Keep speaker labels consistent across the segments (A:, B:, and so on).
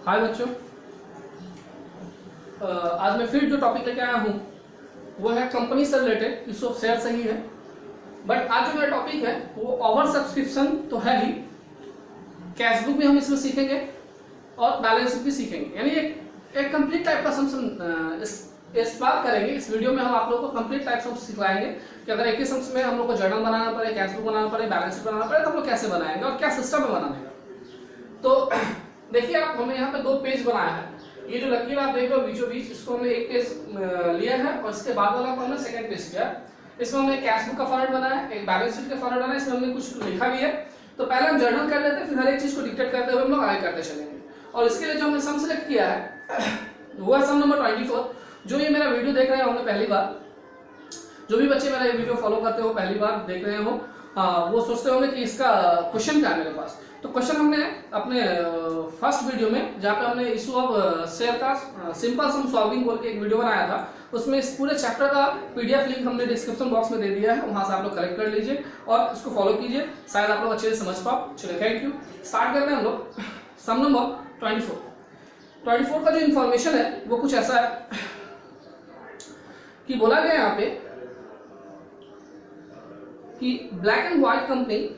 A: हाय बच्चों, आज मैं फिर जो टॉपिक लेके आया हूँ वो है कंपनी से रिलेटेड इशू ऑफ शेयर सही है। बट आज जो मेरा टॉपिक है वो ओवर सब्सक्रिप्शन तो है ही, कैश बुक भी हम इसमें सीखेंगे और बैलेंस शीट भी सीखेंगे। यानी एक कंप्लीट टाइप का इस बात करेंगे। इस वीडियो में हम आप लोगों को कंप्लीट टाइप से सिखलाएंगे कि अगर एक ही सम्स में हम लोग को जर्नल बनाना पड़े, कैश बुक बनाना पड़े, बैलेंस शीट बनाना पड़े तो हम लोग कैसे बनाएंगे और क्या सिस्टम में बनाने का। तो देखिए आप, हमने यहाँ पे 2 पेज बनाया है। ये जो लकीर आप देख रहे हो बीचों बीच, इसको हमने एक पेज लिया है और इसके बाद वाला को हमने सेकंड पेज किया है। इसमें हमने कैश बुक का फॉर्मेट बनाया है, एक बैलेंस शीट का फॉर्मेट बनाया है, इसमें हमने कुछ लिखा भी है। तो पहले हम जर्नल कर लेते हैं, फिर हर एक चीज को डिक्टेट करते हुए हम लोग आगे करते चलेंगे। और इसके लिए जो हमने सम सेलेक्ट किया है वो है सम नंबर 24। जो ये मेरा वीडियो देख रहे होंगे पहली बार, जो भी बच्चे मेरा ये वीडियो फॉलो करते हो पहली बार देख रहे हो, वो सोचते होंगे कि इसका क्वेश्चन क्या है मेरे पास। तो क्वेश्चन हमने अपने फर्स्ट वीडियो में, जहाँ पे हमने इशू ऑफ शेयर का सिंपल सम सॉल्विंग बोल के एक वीडियो बनाया था, उसमें इस पूरे चैप्टर का पीडीएफ लिंक हमने डिस्क्रिप्शन बॉक्स में दे दिया है, वहां से आप लोग कलेक्ट कर लीजिए और इसको फॉलो कीजिए, शायद आप लोग अच्छे से समझ पाओ। चलिए थैंक यू। स्टार्ट करते हैं हम लोग। सम नंबर 24 का जो इन्फॉर्मेशन है वो कुछ ऐसा है कि बोला गया यहाँ पे कि black and white company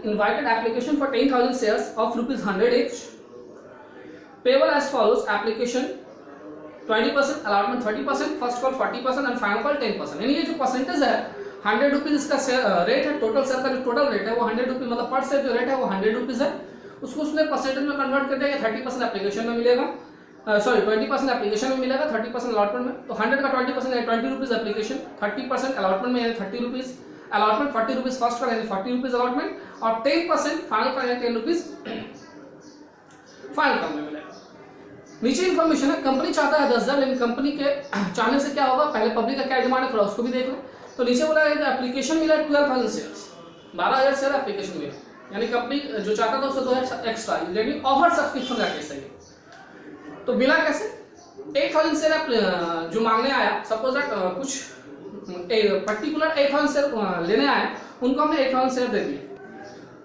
A: invited application for 10,000 shares of ₹100 each, payable as follows: application 20%, allotment 30%, first call 40% and final call 10%। यानी ये जो परसेंटेज है 100 रुपीज इसका रेट है, टोटल शेयर का जो टोटल रेट है वो 100 रुपीज, मतलब पर शेयर जो रेट है वो 100 रुपीज है। उसको उसने परसेंटेज में कन्वर्ट कर दिया। 30% एप्लीकेशन में मिलेगा, 20% एप्लीकेशन में मिलेगा, 30% अलॉटमेंट में। तो 100 का 20% है 20 रुपीज एप्लीकेशन, 30% अलॉटमेंट में है 30 रुपीज, अलॉटमेंट 40 रुपीज फर्स्ट का यानी 40 रुपीज अलॉटमेंट, और 10% फाइनल का यानी 10 रुपीज फाइनल का में मिलेगा। नीचे इन्फॉर्मेशन है, कंपनी चाहता है 10,000, लेकिन कंपनी के चाहने से क्या होगा, पहले पब्लिक का क्या डिमांड है थोड़ा उसको भी देख लो। तो नीचे बोला है कि एप्लीकेशन मिला 12,000 शेयर्स, 12,000 शेयर एप्लीकेशन मिला, यानी कंपनी जो चाहता था उससे 2,000 एक्स्ट्रा, यानी ओवर सब्सक्रिप्शन का केस है। तो मिला कैसे, 8,000 शेयर जो मांगने आया, सपोज दैट कुछ पर्टिकुलर 8,000 शेयर लेने आए, उनको हमने 8,000 शेयर दे दिए।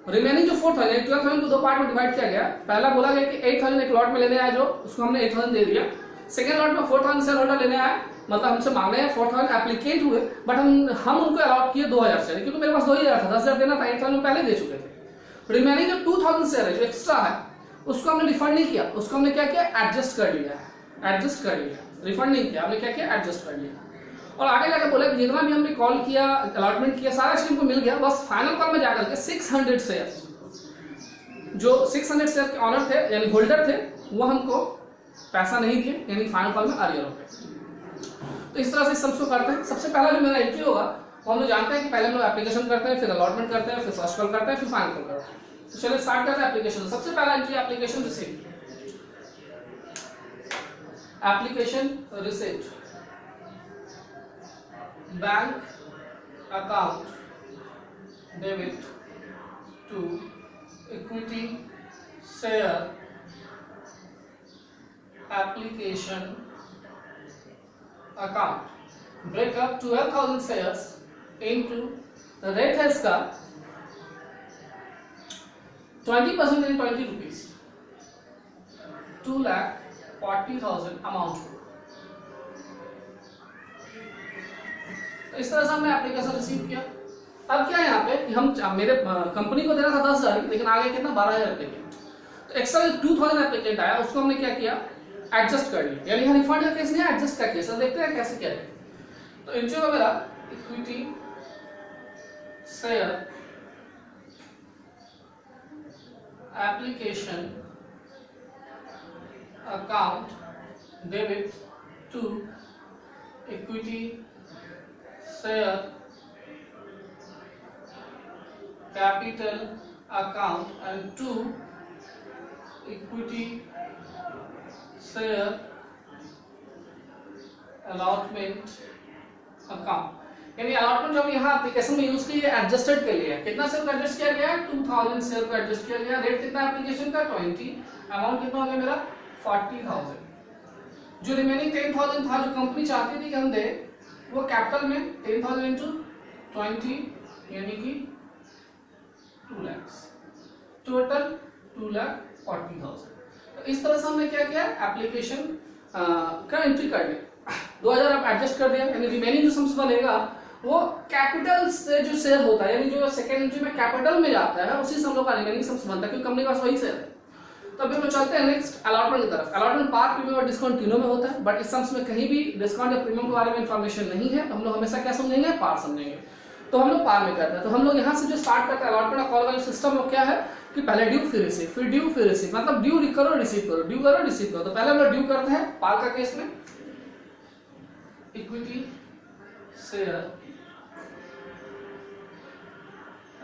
A: रिमेनिंग जो 4,000 12,000 को 2 पार्ट में डिवाइड किया गया। पहला बोला गया कि 8,000 एक लॉट में लेने आए, जो उसको हमने 8,000 दे दिया। सेकंड लॉट में 4,000 शेयर होल्डर लेने आए, मतलब हमसे मांगने हैं 4,000 एप्लीकेट हुए, बट हम उनको अलॉट किए 2,000 शेयर, क्योंकि मेरे पास 2,000 था, 10,000 देना था, 8,000 पहले दे चुके थे। रिमेनिंग जो 2,000 शेयर है जो एक्स्ट्रा है उसको हमने रिफंड नहीं किया, उसको हमने क्या किया, एडजस्ट कर लिया, रिफंड नहीं किया, हमने क्या किया, एडजस्ट कर लिया। और आगे जाकर बोला कि जितना भी हमने कॉल किया, अलॉटमेंट किया, सारा चीज हमको मिल गया, बस फाइनल कॉल में जाकर के 600 शेयर, जो 600 शेयर के ऑनर थे यानी होल्डर थे, वो हमको पैसा नहीं दिए, यानी फाइनल कॉल में अरियर हो गए। तो इस तरह से सब करते हैं। सबसे पहला जो मेरा एंट्री होगा वो हम लोग जानते हैं कि पहले हम लोग एप्लीकेशन करते हैं, फिर अलॉटमेंट करते हैं, फिर फर्स्ट कॉल करते हैं, फिर फाइनल कॉल करते हैं। तो चलिए स्टार्ट करते हैं एप्लीकेशन। सबसे पहला entry application receipt, bank account debit to equity share application account, breakup 12,000 shares into, rate है इसका 20% यानी 20 रुपीज, 2,40,000 अमाउंट। इस तरह से हमने एप्लीकेशन रिसीव किया। अब क्या है यहाँ पे कि हम मेरे कंपनी को देना था 10,000, लेकिन आगे कितना 12,000 एप्लीकेंट, तो एक्स्ट्रा 2,000 एप्लीकेंट आया, उसको हमने क्या किया, एडजस्ट कर लिया, यानी यहाँ रिफंड का केस नहीं है, एडजस्ट का केस है। देखते हैं कैसे क्या है। तो इंट्रो का मेरा equity share application account debit to equity share capital account and to equity share allotment account। यानी अलॉटमेंट जो यहाँ एप्लीकेशन में यूज की है, एडजस्टेड के लिए कितना शेयर को एडजस्ट किया गया है, 2,000 शेयर को एडजस्ट किया गया। रेट कितना एप्लीकेशन का 20, अमाउंट कितना हो गया मेरा 40,000। जो रिमेनिंग 10,000 था जो कंपनी चाहती थी कि हम दे, वो कैपिटल में 10,000 इंटू 20 यानी कि 2 लाख, टोटल 2,40,000। इस तरह से हमने क्या किया, एप्लीकेशन का एंट्री कर दिया, 2000 आप एडजस्ट कर दिया, यानी रिमेनिंग जो सम्स बनेगा वो कैपिटल से जो शेयर होता है, यानी जो सेकेंड एंट्री में कैपिटल में जाता है उसी से हम लोग का रिमेनिंग सम्स बनता है, क्योंकि कंपनी के पास वही शेयर है। तो अभी हम लोग चलते हैं नेक्स्ट अलॉटमेंट की तरफ। अलॉटमेंट पार, प्रीमियम और डिस्काउंट तीनों में होता है, बट इस सम्स में कहीं भी डिस्काउंट या प्रीमियम के बारे में इंफॉर्मेशन नहीं है, तो हम लोग हमेशा क्या समझेंगे, पार समझेंगे। तो हम लोग पार में करते हैं। तो हम लोग यहाँ से जो स्टार्ट करते हैं अलॉटमेंट और कॉल वैल्यू सिस्टम में क्या है कि पहले ड्यू फिर रिसीव, फिर ड्यू फिर रिसीव, मतलब ड्यू करो रिसीव करो, ड्यू करो रिसीव करो। तो पहले हम लोग ड्यू करते हैं पार का केस में, equity share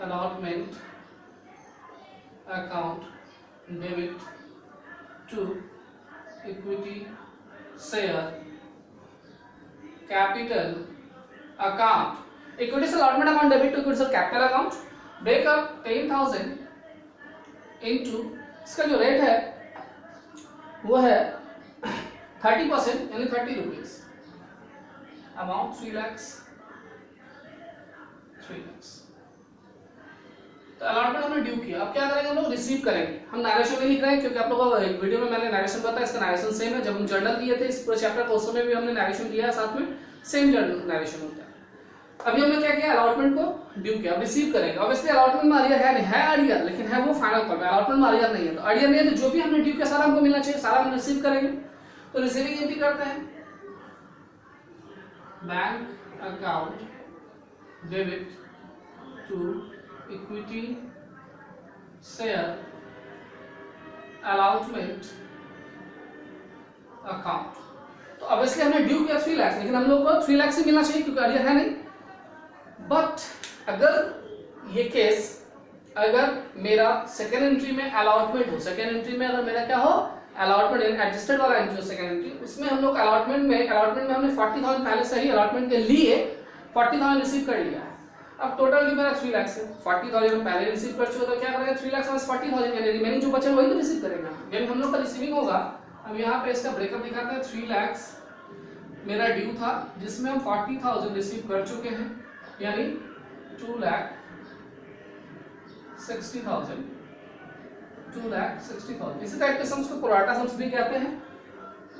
A: allotment account debit to equity share capital account, equity share allotment account debit to equity share capital account, break up 10,000 into, इसका जो रेट है वो है 30%, यानी 30 रुपीज, अमाउंट 3 lakhs। तो अलॉटमेंट हमने ड्यू किया, अब क्या करेंगे हम लोग, रिसीव करेंगे। हम नरेशन में लिख रहे हैं क्योंकि आप लोगों को वीडियो में मैंने नरेशन बताया, इसका नरेशन सेम है। जब हम जर्नल दिए थे इस पूरे चैप्टर को, उस समय भी हमने नरेशन दिया है साथ में, सेम जर्नल नरेशन होता है। अभी हमने क्या किया, अलॉटमेंट को ड्यू किया, अब रिसीव करेंगे। ऑब्वियसली अलॉटमेंट में अरियर है नहीं, है अरियर, लेकिन है वो फाइनल कॉल में, अलॉटमेंट में अरियर नहीं है। तो अरियर नहीं है तो जो भी हमने ड्यू किया सारा हमको मिलना चाहिए, सारा हम रिसीव करेंगे। तो रिसीविंग एंट्री करते हैं, bank account debit to equity share allotment account. तो ऑब्वियसली हमने ड्यू किया 3 लाख, लेकिन हम लोग को 3 लाख से मिलना चाहिए क्योंकि अरियर है नहीं। बट अगर ये केस, अगर मेरा सेकेंड एंट्री में अलॉटमेंट हो, सेकेंड एंट्री में अगर मेरा क्या हो, अलॉटमेंट एडजस्टेड वाला एंट्री हो सेकेंड एंट्री, उसमें हम लोग अलॉटमेंट में हमने 40,000 पहले से ही अलॉटमेंट के लिए 40,000 रिसीव कर लिया है। अब टोटल ड्यू मेरा 3 लाख से 40,000 पहले रिसीव कर चुके, तो क्या करेंगे 3 लाख माइनस 40,000, यानी रिमेनिंग जो बचे वही तो रिसीव करेंगे। यानी हम लोग का रिसीविंग होगा। अब यहाँ पे इसका ब्रेकअप दिखाते हैं, 3 लाख मेरा ड्यू था जिसमें हम 40,000 रिसीव कर चुके हैं, यानी 2,60,000, 2,60,000। इसी टाइप के सम्स को प्रोराटा सम्स भी कहते हैं।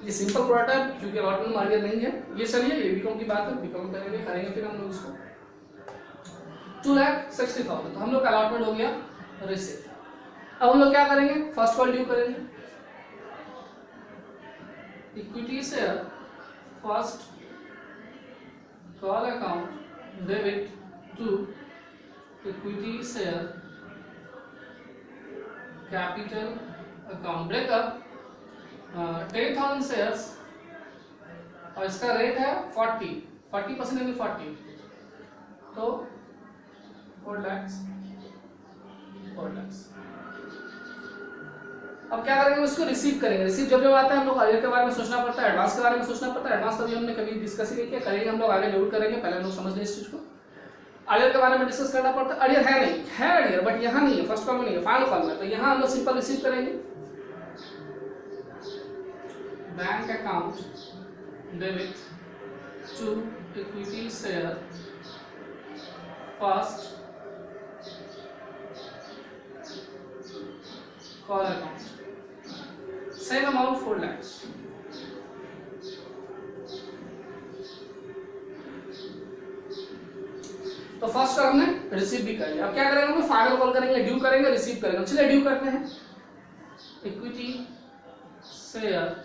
A: ये सिंपल प्रोराटा है क्योंकि अलॉटमेंट मार्जिन नहीं है। ये चलिए ये बीकॉम की बात है, बीकॉम करेंगे फिर हम लोग इसको 2,60,000। तो हम लोग का अलॉटमेंट हो गया रिसीव। अब हम लोग क्या करेंगे, फर्स्ट कॉल ड्यू करेंगे, equity share first call account debit to equity share capital account, breakup 10,000 shares और इसका रेट है 40% यानी 40, तो 4 lakhs। अब क्या करेंगे, उसको रिसीव करेंगे। रिसीव जब आता है हम लोग अरियर के बारे में सोचना पड़ता है, एडवांस के बारे में सोचना पड़ता है। एडवांस तभी हमने कभी डिस्कस ही नहीं किया, करेंगे हम लोग आगे जरूर करेंगे, पहले हम लोग समझ लें इस चीज को। अरियर के बारे में डिस्कस करना पड़ता है। अरियर है नहीं, है अरियर बट यहाँ नहीं है, फर्स्ट कॉल में नहीं है, फाइनल कॉल में। तो यहाँ हम लोग सिंपल रिसीव करेंगे, bank account debit to equity share first call account, same amount 4 lakhs। तो फर्स्ट कॉल हमने रिसीव भी कर लिया। अब क्या करेंगे, हम फाइनल कॉल करेंगे, ड्यू करेंगे, रिसीव करेंगे। चलिए ड्यू करते हैं, equity share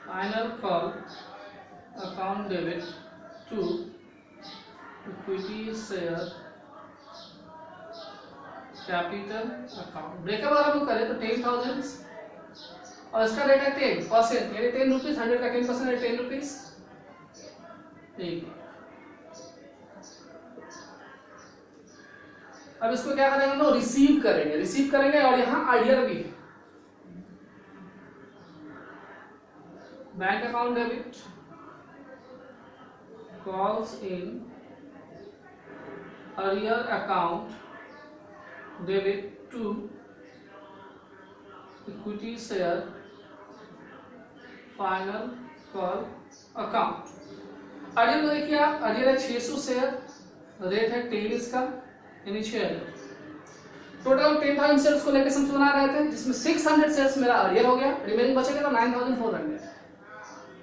A: final call account debit to equity share capital account, breakup अगर हम करें तो 10,000 और इसका रेट है 10%, यानी 10 रुपीज, 100 का 10% है 10 रुपीज। अब इसको क्या करेंगे हम लोग, रिसीव करेंगे और यहाँ अरियर भी है। Bank account debit calls in arrear account debit to equity share final call account. Arrear को देखिए आप, अरियर है 600 शेयर, रेट है 10 इसका, यानी 6,000। टोटल 10,000 शेयर्स को लेकर सम बना रहे थे, जिसमें 600 शेयर्स मेरा अर्लियर हो गया, रिमेनिंग बचेगा तो 9,400।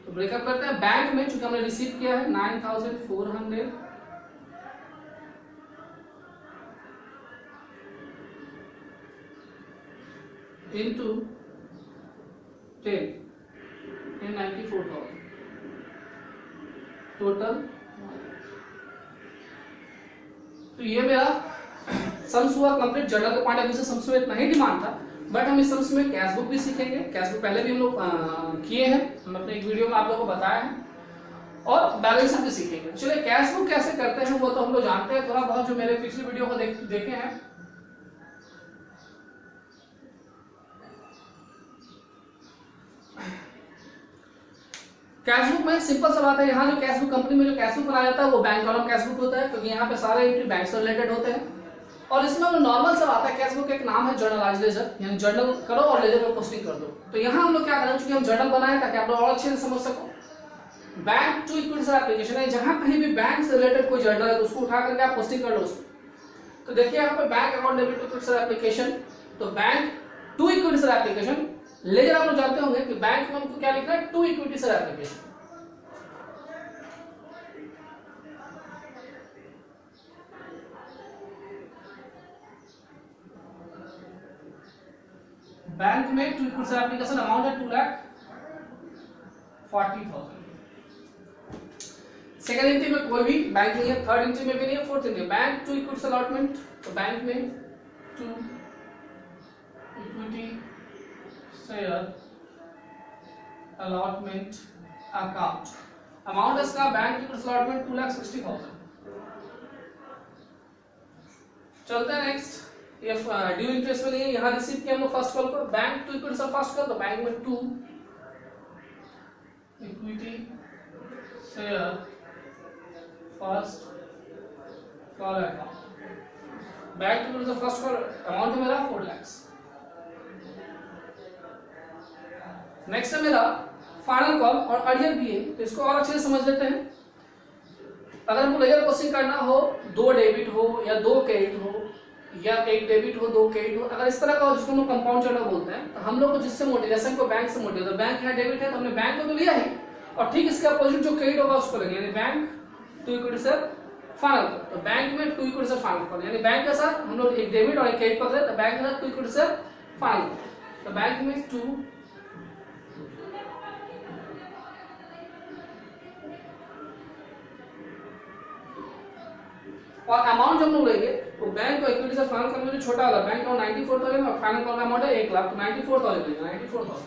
A: तो ब्रेकअप करते हैं। बैंक में चूंकि हमने रिसीव किया है 9,400 into 10 in 94,000 टोटल। तो ये मेरा सम्स हुआ कंप्लीट। जर्नल के पॉइंट ऑफ व्यू से सम्स में इतना ही डिमांड था, बट हम इस सम्स में कैश बुक भी सीखेंगे। कैश बुक पहले भी हम लोग किए हैं, हम अपने एक वीडियो में आप लोगों को बताया है, और बैलेंस शीट भी सीखेंगे। चलिए कैश बुक कैसे करते हैं वो तो हम लोग जानते हैं, थोड़ा बहुत जो मेरे पिछले वीडियो को देखे हैं। कैश बुक में सिंपल सा बात है, यहाँ जो कैश बुक कंपनी में जो कैश बुक बनाया जाता है वो बैंक कॉलम कैश बुक होता है, क्योंकि यहाँ पे सारे एंट्री बैंक से रिलेटेड होते हैं। और इसमें हम नॉर्मल सा आता है, कैश बुक एक नाम है जर्नलाइज लेजर, यानी जर्नल करो और लेजर में पोस्टिंग कर दो। तो यहाँ हम लोग क्या करें, चूंकि हम जर्नल बनाए ताकि आप लोग और अच्छे से समझ सको। Bank to equity share application है, जहाँ कहीं भी बैंक से रिलेटेड कोई जर्नल है तो उसको उठा करके आप पोस्टिंग कर लो उसको। तो देखिए यहाँ पे bank account debit to equity share application, तो bank to equity share application. Ledger आप लोग जानते होंगे कि बैंक में हमको क्या लिखना है, to equity share application. Bank में to equity share application amount है 2,40,000। सेकंड एंट्री में कोई भी बैंक नहीं है, थर्ड एंट्री में भी नहीं है, fourth entry bank to equity allotment. तो बैंक में to equity share allotment account, amount इसका बैंक इक्विटी अलॉटमेंट 2,60,000। चलते हैं नेक्स्ट। ये ड्यू इंटरेस्ट में नहीं है, यहाँ रिसीव किया हम लोग फर्स्ट कॉल पर, bank to equity first call, तो बैंक में to equity share first call account, bank to equity first call, amount है मेरा 4 लाख। नेक्स्ट है मेरा फाइनल कॉल और अर्लियर भी है, तो इसको और अच्छे से समझ लेते हैं। अगर हमको लेजर पोस्टिंग करना हो, 2 डेबिट हो या 2 क्रेडिट हो, या 1 डेबिट हो 2 क्रेडिट हो, अगर इस तरह का हो जिसको हम लोग कंपाउंड जर्नल बोलते हैं, तो हम लोग को जिससे मोटिवेशन को बैंक से मोटिव, तो बैंक यहाँ डेबिट है तो हमने बैंक को तो लिया ही, और ठीक इसके अपोजिट जो क्रेडिट होगा उसको लेंगे, यानी बैंक टू इक्विटी से फाइनल कॉल। तो बैंक में टू इक्विटी से फाइनल कॉल, यानी बैंक के साथ हम लोग एक डेबिट और एक क्रेडिट पकड़े, तो बैंक के साथ टू इक्विटी से फाइनल कॉल। तो बैंक में टू और अमाउंट हम लोग लेंगे तो बैंक को इक्विटी से फाइनल करने में जो छोटा वाला बैंक का 94,000 और फाइनल कॉल का अमाउंट है 1 लाख, तो 94,000 लेंगे, 94,000।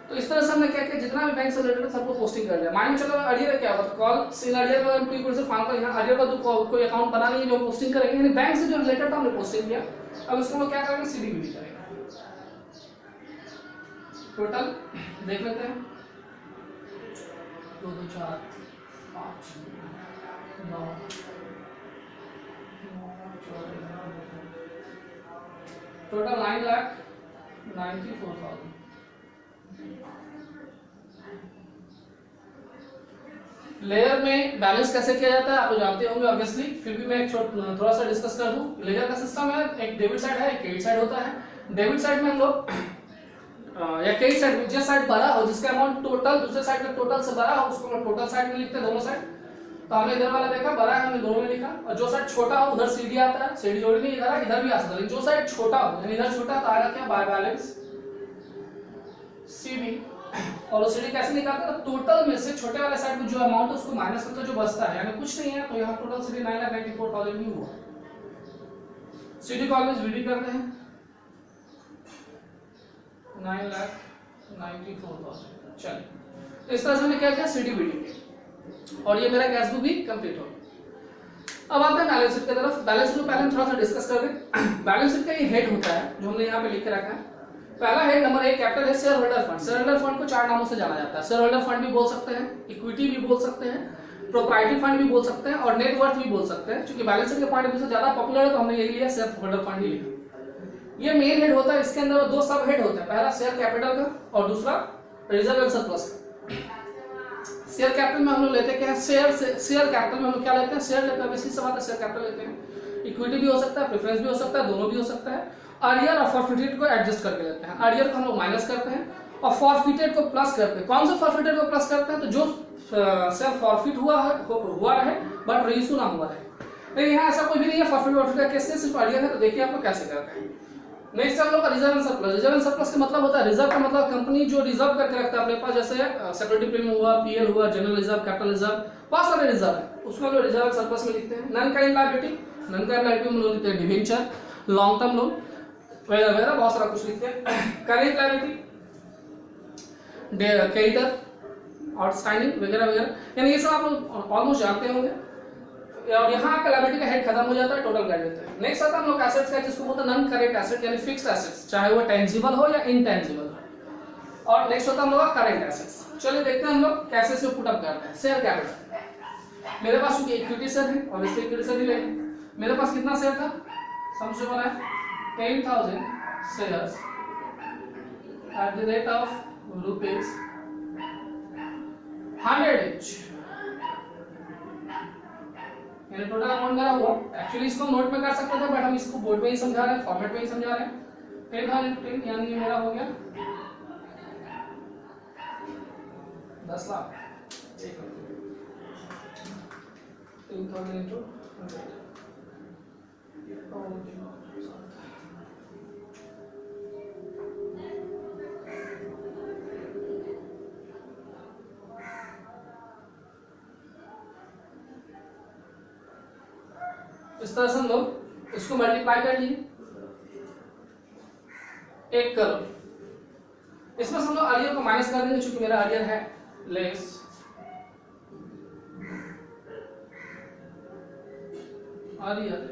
A: तो इस तरह से हमने क्या किया, जितना भी बैंक से रिलेटेड सबको पोस्टिंग कर लिया। मान चलो अर्लियर क्या होगा, कॉल सीन अर्लियर का टू इक्विटी से फाइनल कर, यहाँ अर्लियर का तो कोई अकाउंट बना नहीं है जो पोस्टिंग करेंगे, यानी बैंक से जो रिलेटेड था हमने पोस्टिंग किया। अब इसको हम क्या करेंगे, सीडीबीडी करेंगे। टोटल देख लेते हैं, 2 2 4 5 9 टोटल 9,94,000। लेयर में बैलेंस कैसे किया जाता है आप लोग जानते होंगे ऑब्वियसली, फिर भी मैं थोड़ा सा डिस्कस कर दूं। लेयर का सिस्टम है, एक डेबिट साइड है, एक क्रेडिट साइड होता है। डेबिट साइड में हम लोग या क्रेडिट साइड में जिस साइड बड़ा हो, जिसका अमाउंट टोटल दूसरे साइड का टोटल से बड़ा हो, उसको हम टोटल साइड में लिखते हैं, दोनों साइड। तो हमने इधर वाला देखा बड़ा है, हमने दोनों में लिखा, और जो साइड छोटा हो उधर सीडी आता है, सीडी जोड़नी इधर भी आ सकता है। जो साइड छोटा हो, यानी इधर छोटा तो आएगा क्या, बाय बैलेंस सीडी। और सीडी कैसे निकालते हैं, तो टोटल में से छोटे वाले साइड में जो अमाउंट है उसको माइनस करके जो बचता है, यानी कुछ नहीं है, तो यहाँ टोटल सीडी 9,94,000 ही हुआ। सीडी को ऑलवेज वीडी करते हैं, 9,94,000। चलिए इस तरह से हमने क्या किया, सीडी वीडी किया, और ये मेरा कैश बुक भी कंप्लीट हो गया। अब आते हैं बैलेंस शीट की तरफ। बैलेंस शीट को पहले हम थोड़ा सा डिस्कस कर लें। बैलेंस शीट का ये हेड होता है जो हमने यहाँ पे लिख के रखा है। पहला हेड नंबर 1 कैपिटल है share holder fund. Share holder fund को 4 नामों से जाना जाता है। शेयर होल्डर फंड भी बोल सकते हैं, इक्विटी भी बोल सकते हैं, प्रोप्राइटरी फंड भी बोल सकते हैं, और नेटवर्थ भी बोल सकते हैं। क्योंकि बैलेंस शीट के पॉइंट ऑफ व्यू से ज्यादा पॉपुलर है तो हमने यही लिया, शेयर होल्डर फंड ही लिखा। ये मेन हेड होता है, इसके अंदर 2 सब हेड होते हैं, पहला शेयर कैपिटल का और दूसरा रिजर्व एंड सरप्लस का। शेयर कैपिटल में हम लोग लेते क्या है, शेयर कैपिटल में हम लोग क्या लेते हैं, शेयर लेते हैं, वैसी सब आता है, शेयर कैपिटल लेते हैं। इक्विटी भी हो सकता है, प्रेफरेंस भी हो सकता है, दोनों भी हो सकता है। अर्लियर और फॉरफिटेड को एडजस्ट करके लेते हैं, अर्लियर को हम लोग माइनस करते हैं और फॉरफिटेड को प्लस करते हैं। कौन सा फॉरफिटेड को प्लस करते हैं, तो जो शेयर फॉरफिट हुआ है बट रीइश्यू ना हुआ है। लेकिन यहाँ ऐसा कोई भी नहीं है फॉरफिट का केस, सिर्फ अर्लियर है। तो देखिए आपको कैसे करते हैं। नेक्स्ट हम लोग का reserve and surplus. Reserve and surplus का मतलब होता है, रिजर्व का मतलब कंपनी जो रिजर्व करके रखता है अपने पास, जैसे सिक्योरिटी प्रीमियम हुआ, पीएल हुआ, जनरल रिजर्व, कैपिटल रिजर्व, बहुत सारे रिजर्व है, उसको हम लोग रिजर्व एंड सरप्लस में लिखते हैं। Non current liability, non current liability में लोग लिखते हैं डिवेंचर, लॉन्ग टर्म लोन वगैरह वगैरह बहुत सारा कुछ लिखते हैं। करेंट लायबिलिटी, क्रेडिटर, आउटस्टैंडिंग वगैरह वगैरह, यानी ये सब आप लोग ऑलमोस्ट जानते होंगे। और यहाँ का लायबिलिटी का हेड खत्म हो जाता है, टोटल कर देते हैं। नेक्स्ट आता है हम लोग एसेट्स का, जिसको बोलते हैं नॉन करेंट एसेट यानी फिक्स्ड एसेट्स, चाहे वो टेंजिबल हो या इनटेंजिबल हो। और नेक्स्ट होता है हम लोग का करेंट एसेट्स। चलिए देखते हैं हम लोग कैसे से पुट अप करते हैं। शेयर कैपिटल, मेरे पास चूंकि इक्विटी शेयर है और इसके इक्विटी शेयर भी लेंगे। मेरे पास कितना शेयर था, समझो बना है 10,000 shares at the rate of rupees 100 each, यानी टोटल अमाउंट मेरा हुआ। एक्चुअली इसको नोट में कर सकते थे बट हम इसको बोर्ड में ही समझा रहे हैं, फॉर्मेट में ही समझा रहे हैं। 10,000 × 10 यानी मेरा हो गया 10 लाख। 10,000 × 100 इस तरह से हम लोग इसको मल्टीप्लाई कर लिए 1 करोड़। इसमें हम लोग अर्लियर को माइनस कर देंगे, चूंकि मेरा अर्लियर है लेस। अर्लियर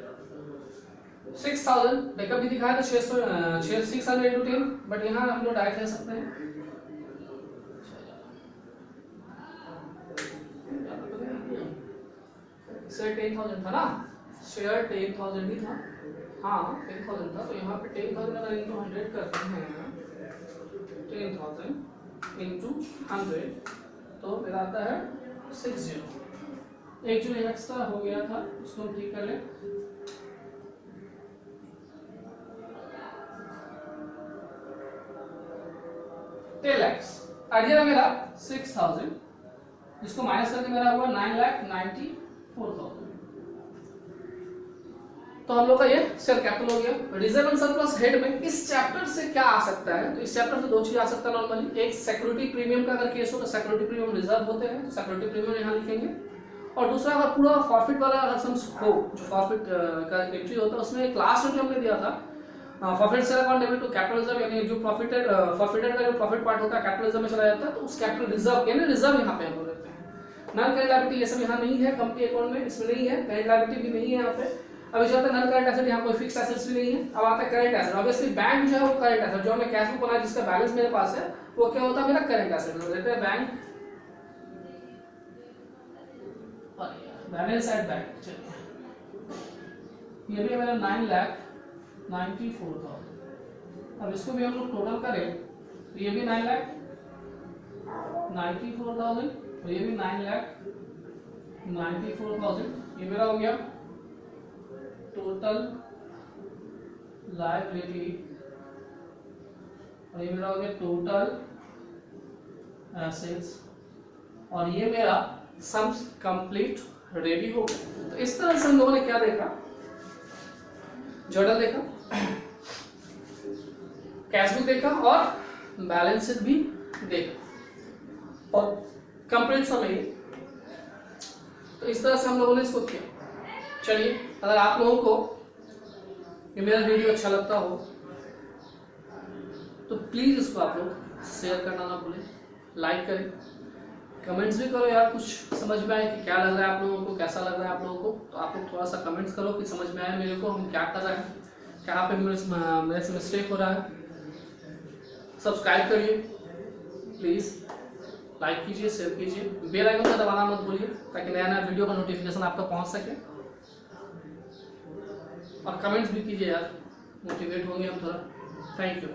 A: 6,000 बैकअप भी दिखाया था 600 × 10, बट यहाँ हम लोग डायरेक्ट ले सकते हैं। शेयर 10,000 था ना, शेयर 10,000 ही था, हाँ 10,000 था। तो यहाँ पे 10,000 अगर इंटू 100 करते हैं, 10,000 इंटू 100 तो मेरा आता है 60। एक जो एक्स्ट्रा हो गया था उसको हम ठीक कर लें। अर्लियर मेरा 6,000, इसको माइनस करके मेरा हुआ 9,94,000। तो हम लोग का ये शेयर कैपिटल हो गया। रिजर्व एंड सरप्लस हेड में इस चैप्टर से क्या आ सकता है, तो इस चैप्टर से दो चीज आ सकता है नॉर्मली। एक सिक्योरिटी प्रीमियम का अगर केस हो तो सिक्योरिटी प्रीमियम रिजर्व होते हैं, तो सिक्योरिटी प्रीमियम यहाँ लिखेंगे। और दूसरा अगर पूरा प्रॉफिट वाला अगर सम्स हो, जो प्रॉफिट का एंट्री होता है उसमें क्लास में जो हमने दिया था profit share account debit to capital reserve, यानी जो प्रॉफिटेड का जो प्रॉफिट पार्ट होता है कैपिटल रिजर्व में चला जाता है, तो उस कैपिटल रिजर्व यानी रिजर्व यहाँ पे हम लोग लेते हैं। नॉन करेंट लायबिलिटी ये सब यहाँ नहीं है, कंपनी अकाउंट में इसमें नहीं है, करेंट लायबिलिटी भी नहीं है यहाँ पे। अभी जो आता है नॉन करेंट एसेट, यहाँ कोई फिक्स एसेट्स भी नहीं है। अब आता है करेंट एसेट। ऑब्वियसली बैंक जो है वो करेंट एसेट, जो हमें कैश बुक बना जिसका बैलेंस मेरे पास है वो क्या होता है मेरा करेंट एसेट। लेते हैं बैंक बैलेंस एट बैंक, चलिए ये भी मेरा 9,94,000। अब इसको भी हम लोग टोटल करें तो ये भी 9,94,000 और ये भी 9,94,000। ये मेरा हो गया टोटल लायबिलिटी और ये मेरा हो गया टोटल एसेट्स और ये मेरा सम्स कंप्लीट रेडी हो गया। तो इस तरह से हम लोगों ने क्या देखा, जर्नल देखा, कैश बुक देखा और बैलेंस शीट भी देखा और कंप्लीट समझ। तो इस तरह से हम लोगों ने इसको किया। चलिए, अगर आप लोगों को ये मेरा वीडियो अच्छा लगता हो तो प्लीज इसको आप लोग शेयर करना ना भूलें, लाइक करें, कमेंट्स भी करो यार, कुछ समझ में आए कि क्या लग रहा है आप लोगों को, कैसा लग रहा है आप लोगों को। तो आप लोग थोड़ा सा कमेंट्स करो कि समझ में आए मेरे को हम क्या कर रहे हैं, कहाँ पे मेरे से मिस्टेक हो रहा है। सब्सक्राइब करिए प्लीज़, लाइक कीजिए, शेयर कीजिए, बेल आइकन का दबाना मत भूलिए ताकि नया नया वीडियो का नोटिफिकेशन आप तक पहुँच सके। और कमेंट्स भी कीजिए यार, मोटिवेट होंगे हम थोड़ा। Thank you.